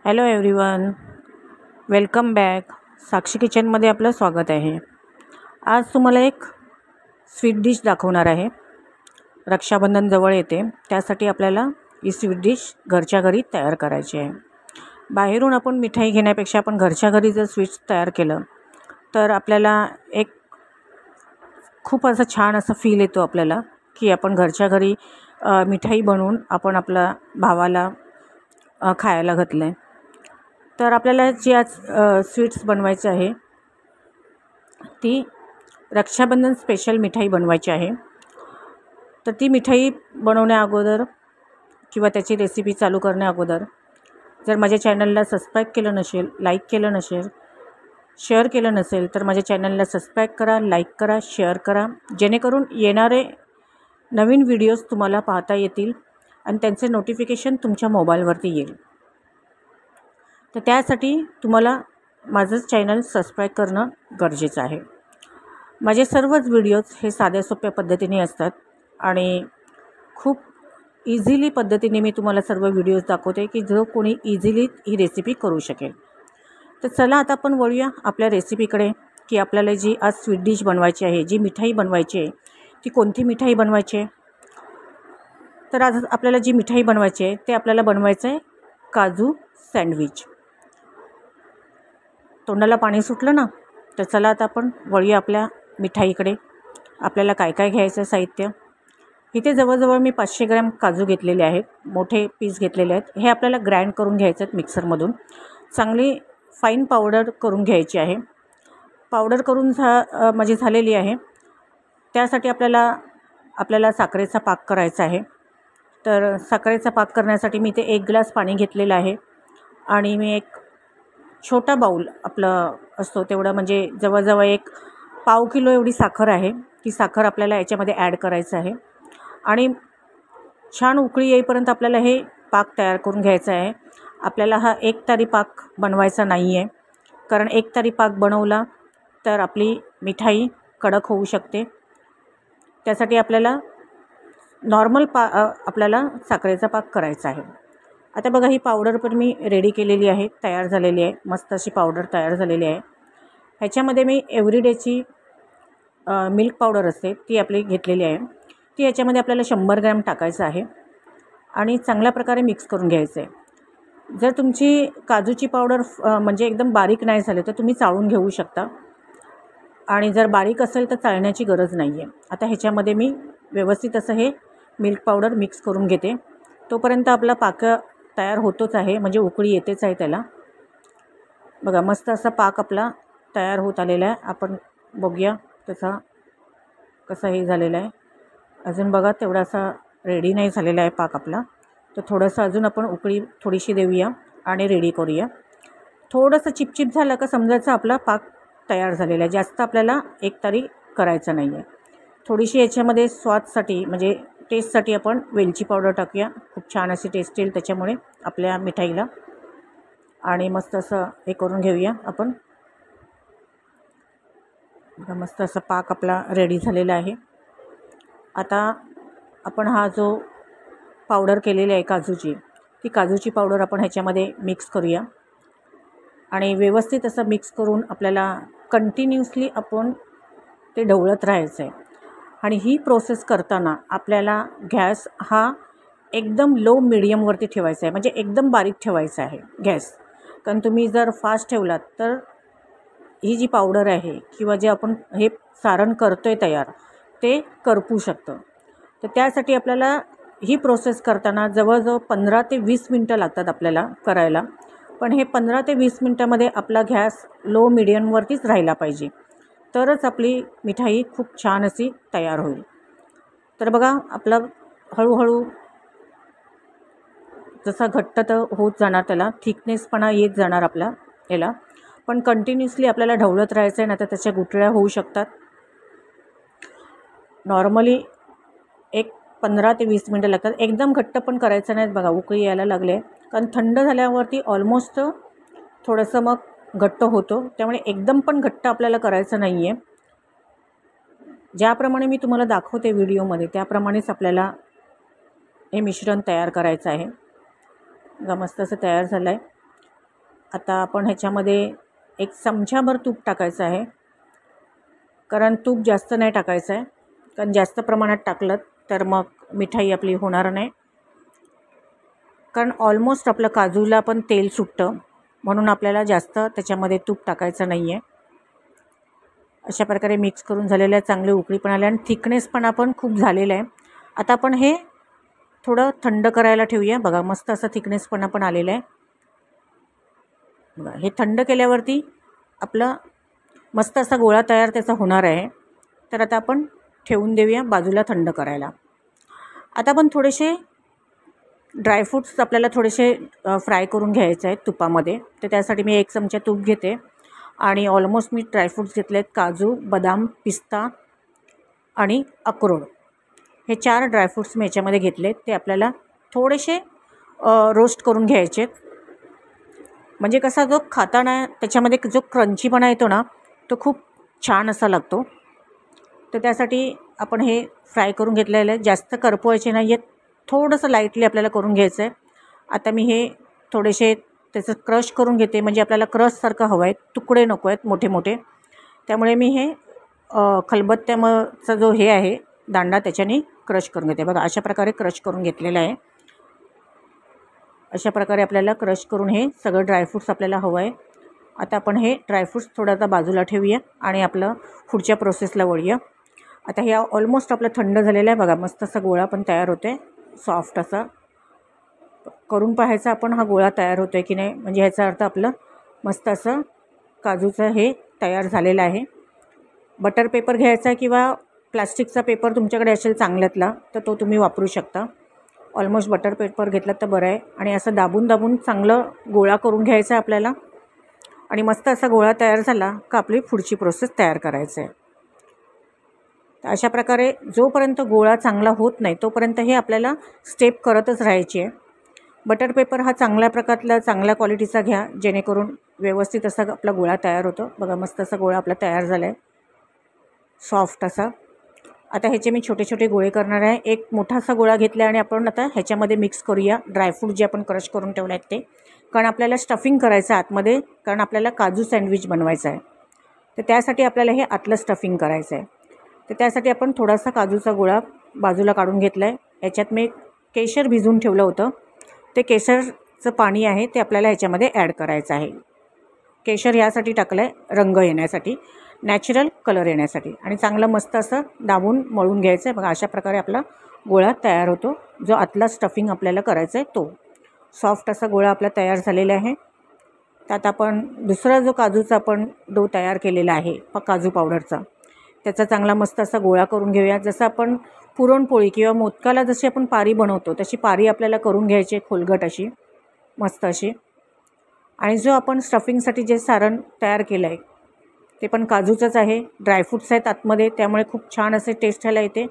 Hello everyone, welcome back. Sakshi किचनमध्ये आपलं स्वागत आहे. आज तुम्हाला एक स्वीट डिश दाखवणार आहे. रक्षाबंधन जवळ येते, त्यासाठी आपल्याला ही स्वीट डिश घरच्या घरी तयार करायची आहे. बाहेरून आपण मिठाई घेण्यापेक्षा आपण घरच्या घरी जर स्वीट्स तयार केलं तर आपल्याला एक खूप असं छान असं फील येतो आपल्याला की आपण घरच्या घरी मिठाई बनवून आपण आपल्या भावाला खायला घातलं आहे. तर आपल्याला जी आज स्वीट्स बनवायची आहे ती रक्षाबंधन स्पेशल मिठाई बनवायची आहे. तर ती मिठाई बनवण्या अगोदर किंवा त्याची रेसिपी चालू करण्या अगोदर जर माझ्या चॅनलला सबस्क्राईब केलं नसेल, लाईक केलं नसेल, शेअर केलं नसेल तर माझ्या चॅनलला सबस्क्राईब करा, लाईक करा, शेअर करा, जेणेकरून येणारे नवीन व्हिडिओज तुम्हाला पाहता येतील आणि त्यांचे नोटिफिकेशन तुमच्या मोबाईलवरती येईल. तर त्यासाठी तुम्हाला माझं चॅनल सबस्क्राईब करणं गरजेचं आहे. माझे सर्वच व्हिडिओज हे साध्या सोप्या पद्धतीने असतात आणि खूप इझिली पद्धतीने मी तुम्हाला सर्व व्हिडिओज दाखवते की जो कोणी इझिली ही रेसिपी करू शकेल. तर चला आता आपण वळूया आपल्या रेसिपीकडे की आपल्याला जी आज स्वीट डिश बनवायची आहे, जी मिठाई बनवायची आहे, ती कोणती मिठाई बनवायची आहे. तर आज आपल्याला जी मिठाई बनवायची आहे ते आपल्याला बनवायचं आहे काजू सँडविच. तोंडाला पाणी सुटलं ना, तर चला आता आपण वळूया आपल्या मिठाईकडे. आपल्याला काय काय घ्यायचं आहे साहित्य. इथे जवळजवळ मी 500 ग्रॅम काजू घेतलेले आहेत, मोठे पीस घेतलेले आहेत. हे आपल्याला ग्राइंड करून घ्यायचं आहेत मिक्सरमधून. चांगली फाईन पावडर करून घ्यायची आहे. पावडर करून म्हणजे झालेली आहे. त्यासाठी आपल्याला साखरेचा पाक करायचा आहे. तर साखरेचा पाक करण्यासाठी मी इथे 1 ग्लास पाणी घेतलेलं आहे आणि मी एक छोटा बाऊल आपलं असतो तेवढं, म्हणजे जवळजवळ एक पाव किलो एवढी साखर आहे. ती साखर आपल्याला याच्यामध्ये ॲड करायचं आहे आणि छान उकळी येईपर्यंत आपल्याला हे पाक तयार करून घ्यायचा आहे. आपल्याला हा एकतारी पाक बनवायचा नाही आहे, कारण एकतारी पाक बनवला तर आपली मिठाई कडक होऊ शकते. त्यासाठी आपल्याला नॉर्मल आपल्याला साखरेचा पाक करायचा आहे. आता बघा, ही पावडर पण मी रेडी केलेली आहे, तयार झालेली आहे. मस्त अशी पावडर तयार झालेली आहे. ह्याच्यामध्ये मी एव्हरीडेची मिल्क पावडर असते ती आपली घेतलेली आहे. ती ह्याच्यामध्ये आपल्याला 100 ग्रॅम टाकायचं आहे आणि चांगल्या प्रकारे मिक्स करून घ्यायचं आहे. जर तुमची काजूची पावडर म्हणजे एकदम बारीक नाही झाली तर तुम्ही चाळून घेऊ शकता आणि जर बारीक असेल तर चाळण्याची गरज नाही आहे. आता ह्याच्यामध्ये मी व्यवस्थित असं हे मिल्क पावडर मिक्स करून घेते. तोपर्यंत आपला पाक तयार होतोच आहे, म्हणजे उकळी येतेच आहे त्याला. बघा, मस्त असा पाक आपला तयार होत आलेला आहे. आपण बघूया त्याचा कसा हे झालेला आहे. अजून बघा तेवढासा रेडी नाही झालेला आहे पाक आपला. तर थोडंसं अजून आपण उकळी थोडीशी देऊया आणि रेडी करूया. थोडंसं चिपचिप झालं का समजायचं आपला पाक तयार झालेला आहे. जास्त आपल्याला एकतारी करायचं नाही आहे. थोडीशी याच्यामध्ये स्वादसाठी म्हणजे टेस्टसाठी आपण वेलची पावडर टाकूया. खूप छान अशी टेस्ट येईल त्याच्यामुळे आपल्या मिठाईला. आणि मस्त असं हे करून घेऊया आपण. मस्त असा पाक आपला रेडी झालेला आहे. आता आपण हा जो पावडर केलेली आहे काजूची, ती काजूची पावडर आपण ह्याच्यामध्ये मिक्स करूया आणि व्यवस्थित असं मिक्स करून आपल्याला कंटिन्युअसली आपण ते ढवळत राहायचं आहे. आणि ही प्रोसेस करताना आपल्याला गॅस हा एकदम लो मिडियमवरती ठेवायचा आहे, म्हणजे एकदम बारीक ठेवायचा आहे गॅस. कारण तुम्ही जर फास्ट ठेवलात तर ही जी पावडर आहे किंवा जे आपण हे सारण करतो आहे तयार, ते करपू शकतं. तर त्यासाठी आपल्याला ही प्रोसेस करताना जवळजवळ 15 ते 20 मिनटं लागतात आपल्याला करायला. पण हे 15 ते 20 मिनटामध्ये आपला गॅस लो मिडियमवरतीच राहिला पाहिजे, तरच आपली मिठाई खूप छान अशी तयार होईल. तर बघा, आपलं हळूहळू जसा घट्ट तर होत जाणार, त्याला थिकनेसपणा येत जाणार आपला याला. पण कंटिन्युअसली आपल्याला ढवळत राहायचं आहे, नाही तर त्याच्या गुठळ्या होऊ शकतात. नॉर्मली एक 15 ते 20 मिनटं लागतात. एकदम घट्ट पण करायचं नाही. बघा, उकळी यायला लागले, कारण थंड झाल्यावरती ऑलमोस्ट थोडंसं मग घट्ट होतो. त्यामुळे एकदम पण घट्ट आपल्याला करायचं नाही आहे. ज्याप्रमाणे मी तुम्हाला दाखवते व्हिडिओमध्ये त्याप्रमाणेच आपल्याला हे मिश्रण तयार करायचं आहे. बघा, मस्त असं तयार झालं आहे. आता आपण ह्याच्यामध्ये एक चमचाभर तूप टाकायचं आहे, कारण तूप जास्त नाही टाकायचं आहे, कारण जास्त प्रमाणात टाकलं तर मग मिठाई आपली होणार नाही. कारण ऑलमोस्ट आपलं काजूला पण तेल सुटतं, म्हणून आपल्याला जास्त त्याच्यामध्ये तूप टाकायचं नाही आहे. अशा प्रकारे मिक्स करून झालेलं आहे, चांगले उकळी पण आले आणि थिकनेस पण आपण खूप झालेलं आहे. आता आपण हे थोडं थंड करायला ठेवूया. बघा मस्त असं थिकनेसपणा पण आलेलं आहे. बघा हे थंड केल्यावरती आपला मस्त असा गोळा तयार त्याचा होणार आहे. तर आता आपण ठेवून देऊया बाजूला थंड करायला. आता आपण थोडेसे ड्रायफ्रूट्स आपल्याला थोडेसे फ्राय करून घ्यायचे आहेत तुपामध्ये. तर त्यासाठी मी 1 चमचा तूप घेते आणि ऑलमोस्ट मी ड्रायफ्रूट्स घेतले आहेत. काजू, बदाम, पिस्ता आणि अक्रोड हे 4 ड्रायफ्रूट्स मी याच्यामध्ये घेतले. ते आपल्याला थोडेसे रोस्ट करून घ्यायचे आहेत. म्हणजे कसा जो खाताना त्याच्यामध्ये जो क्रंचीपणा येतो ना तो खूप छान असा लागतो. तर त्यासाठी आपण हे फ्राय करून घेतलेलं आहे. जास्त करपवायचे नाही आहेत, थोडंसं लाईटली आपल्याला करून घ्यायचं आहे. आता मी हे थोडेसे त्याचं क्रश करून घेते, म्हणजे आपल्याला क्रशसारखं हवं आहे, तुकडे नको आहेत मोठे मोठे. त्यामुळे मी हे खलबत्त्याचा जो हे आहे दांडा त्याच्याने क्रश करून घेते. बघा अशा प्रकारे क्रश करून घेतलेलं आहे. अशा प्रकारे आपल्याला क्रश करून हे सगळं ड्रायफ्रूट्स आपल्याला हवं आहे. आता आपण हे ड्रायफ्रूट्स थोडासा बाजूला ठेवूया आणि आपलं पुढच्या प्रोसेसला वळूया. आता हे ऑलमोस्ट आपलं थंड झालेलं आहे. बघा मस्त असा गोळा पण तयार होतो आहे, सॉफ्ट असा. करून पाहायचा आपण हा गोळा तयार होतो आहे की नाही, म्हणजे ह्याचा अर्थ आपलं मस्त असं काजूचं हे तयार झालेलं आहे. बटर पेपर घ्यायचा किंवा प्लास्टिकचा पेपर तुमच्याकडे असेल चांगल्यातला तर तो तुम्ही वापरू शकता. ऑलमोस्ट बटर पेपर घेतला तर बरं आहे. आणि असं दाबून दाबून चांगलं गोळा करून घ्यायचा आहे आपल्याला. आणि मस्त असा गोळा तयार झाला का आपली पुढची प्रोसेस तयार करायचं आहे. तर अशा प्रकारे जोपर्यंत गोळा चांगला होत नाही तोपर्यंत हे आपल्याला स्टेप करतच राहायची आहे. बटर पेपर हा चांगल्या प्रकारला चांगल्या क्वालिटीचा घ्या, जेणेकरून व्यवस्थित असा आपला गोळा तयार होतो. बघा मस्त असा गोळा आपला तयार झाला आहे, सॉफ्ट असा. आता ह्याचे मी छोटे छोटे गोळे करणार आहे. एक मोठासा गोळा घेतला आणि आपण आता ह्याच्यामध्ये मिक्स करूया ड्रायफ्रूट जे आपण क्रश करून ठेवले आहेत ते. कारण आपल्याला स्टफिंग करायचं आहे आतमध्ये, कारण आपल्याला काजू सँडविच बनवायचं आहे. तर त्यासाठी आपल्याला हे आतलं स्टफिंग करायचं आहे. तर त्यासाठी आपण थोडासा काजूचा गोळा बाजूला काढून घेतला आहे. याच्यात मी केशर भिजवून ठेवलं होतं, ते केशरचं पाणी आहे ते आपल्याला ह्याच्यामध्ये ॲड करायचं आहे. केशर ह्यासाठी टाकलं आहे रंग येण्यासाठी, नॅचरल कलर येण्यासाठी. आणि चांगलं मस्त असं दाबून मळून घ्यायचं आहे. बघा अशा प्रकारे आपला गोळा तयार होतो. जो आतला स्टफिंग आपल्याला करायचा आहे तो सॉफ्ट असा गोळा आपला तयार झालेला आहे. त्यात आपण दुसरा जो काजूचा आपण डो तयार केलेला आहे काजू पावडरचा, त्याचा चांगला मस्त असा गोळा करून घेऊया. जसं आपण पुरणपोळी किंवा मोदकाला जशी आपण पारी बनवतो तशी पारी आपल्याला करून घ्यायची आहे, खोलगट अशी मस्त अशी. आणि जो आपण स्टफिंगसाठी जे सारण तयार केलं आहे ते पण काजूचंच आहे, ड्रायफ्रूट्स आहेत आतमध्ये, त्यामुळे खूप छान असे टेस्ट ह्याला येते.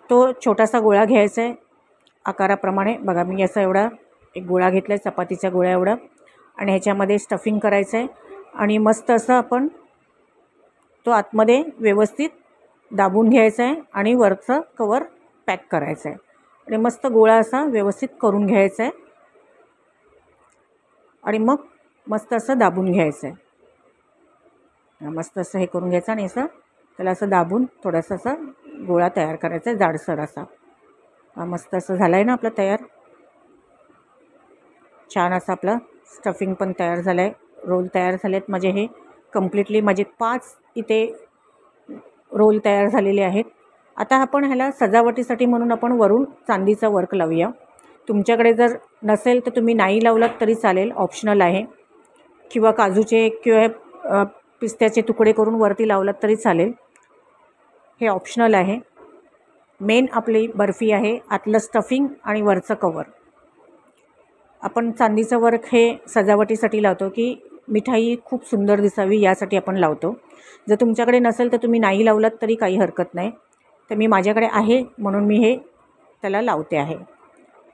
तो छोटासा गोळा घ्यायचा आहे आकाराप्रमाणे. बघा मी असा एवढा एक गोळा घेतला आहे, चपातीचा गोळा एवढा. आणि ह्याच्यामध्ये स्टफिंग करायचं आहे आणि मस्त असं आपण तो आतमध्ये व्यवस्थित दाबून घ्यायचा आहे आणि वरचं कवर पॅक करायचं आहे. आणि मस्त गोळा असा व्यवस्थित करून घ्यायचा आहे आणि मग मस्त असं दाबून घ्यायचं आहे. मस्त असं हे करून घ्यायचं आणि असं त्याला असं दाबून थोडासा असा गोळा तयार करायचा आहे जाडसर असा. मस्त असं झालं आहे ना आपलं तयार. छान असं आपलं स्टफिंग पण तयार झालं आहे, रोल तयार झाले आहेत माझे. हे कम्प्लिटली माझे 5 इथे रोल तयार झालेले आहेत. आता आपण ह्याला सजावटीसाठी म्हणून आपण वरून चांदीचा वर्क लावूया. तुमच्याकडे जर नसेल तर तुम्ही नाही लावलात तरी चालेल, ऑप्शनल आहे. किंवा काजूचे किंवा पिस्त्याचे तुकडे करून वरती लावलात तरी चालेल, हे ऑप्शनल आहे. मेन आपली बर्फी आहे, आतलं स्टफिंग आणि वरचं कवर. आपण चांदीचं वर्क हे सजावटीसाठी लावतो की मिठाई खूप सुंदर दिसावी यासाठी आपण लावतो. जर तुमच्याकडे नसेल तर तुम्ही नाही लावलात तरी काही हरकत नाही. तर मी माझ्याकडे आहे म्हणून मी हे त्याला लावते आहे.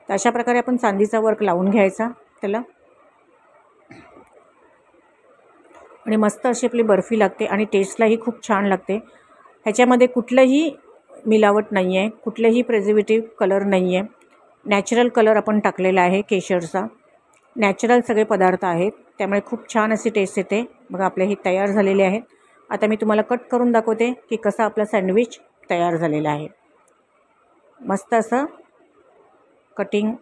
तर अशा प्रकारे आपण चांदीचा वर्क लावून घ्यायचा त्याला. आणि मस्त अशी आपली बर्फी लागते आणि टेस्टलाही खूप छान लागते. ह्याच्यामध्ये कुठलंही मिलावट नाही आहे, कुठलेही प्रिझर्वेटिव्ह कलर नाही आहे, नॅचरल कलर आपण टाकलेला आहे केशरचा. नॅचरल सगळे पदार्थ आहेत, त्यामुळे खूप छान अशी टेस्ट येते. बघा आपले हे तयार झालेले आहेत. आता मी तुम्हाला कट करून दाखवते की कसं आपलं सँडविच तयार झालेलं आहे. मस्त असं कटिंग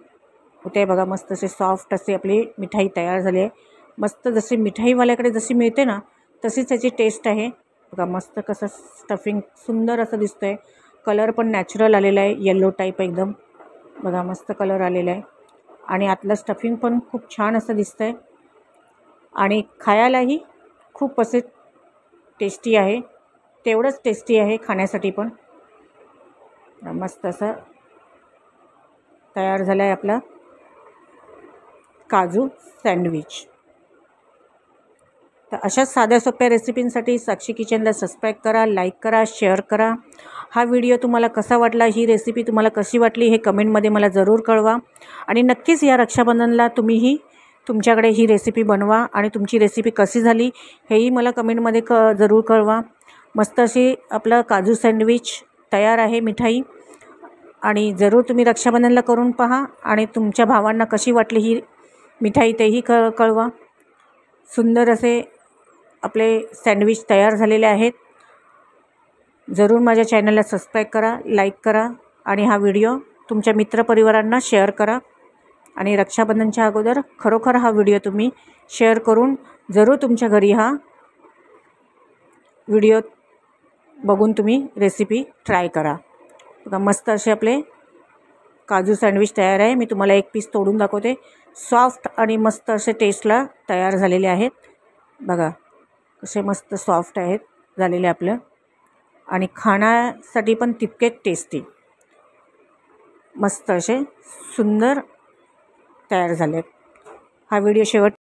होते बघा, मस्त असे सॉफ्ट असे आपली मिठाई तयार झाली आहे. मस्त जशी मिठाईवाल्याकडे जशी मिळते ना तशीच त्याची टेस्ट आहे. बघा मस्त कसं स्टफिंग सुंदर असं दिसतं आहे. कलर पण नॅचरल आलेला आहे, येलो टाईप एकदम. बघा मस्त कलर आलेला आहे आणि आतलं स्टफिंग पण खूप छान असं दिसतं आहे आणि खायलाही खूप असे टेस्टी आहे. तेवढंच टेस्टी आहे खाण्यासाठी पण. मस्त असं तयार झालं आहे आपला काजू सँडविच. तर अशाच साध्या सोप्या रेसिपींसाठी साक्षी किचनला सबस्क्राईब करा, लाईक करा, शेअर करा. हा व्हिडिओ तुम्हाला कसा वाटला, ही रेसिपी तुम्हाला कशी वाटली हे कमेंटमध्ये मला जरूर कळवा. आणि नक्कीच या रक्षाबंधनला तुम्हीही तुमच्याकडे ही रेसिपी बनवा आणि तुमची रेसिपी कशी झाली हेही मला कमेंटमध्ये जरूर कळवा. मस्त अशी आपलं काजू सँडविच तयार आहे मिठाई. आणि जरूर तुम्ही रक्षाबंधनला करून पहा आणि तुमच्या भावांना कशी वाटली ही मिठाई तेही कळवा. सुंदर असे आपले सँडविच तयार झालेले आहेत. जरूर माझ्या चॅनलला सबस्क्राईब करा, लाईक करा आणि हा व्हिडिओ तुमच्या मित्रपरिवारांना शेअर करा. आणि रक्षाबंधनच्या अगोदर खरोखर हा व्हिडिओ तुम्ही शेअर करून जरूर तुमच्या घरी हा व्हिडिओ बघून तुम्ही रेसिपी ट्राय करा. बघा मस्त असे आपले काजू सँडविच तयार आहे. मी तुम्हाला एक पीस तोडून दाखवते. सॉफ्ट आणि मस्त असे टेस्टला तयार झालेले आहेत. बघा कसे मस्त सॉफ्ट आहेत झालेले आपलं आणि खाण्यासाठी पण तितकेच टेस्टी. मस्त असे सुंदर तयार झाले. हा व्हिडिओ शेवट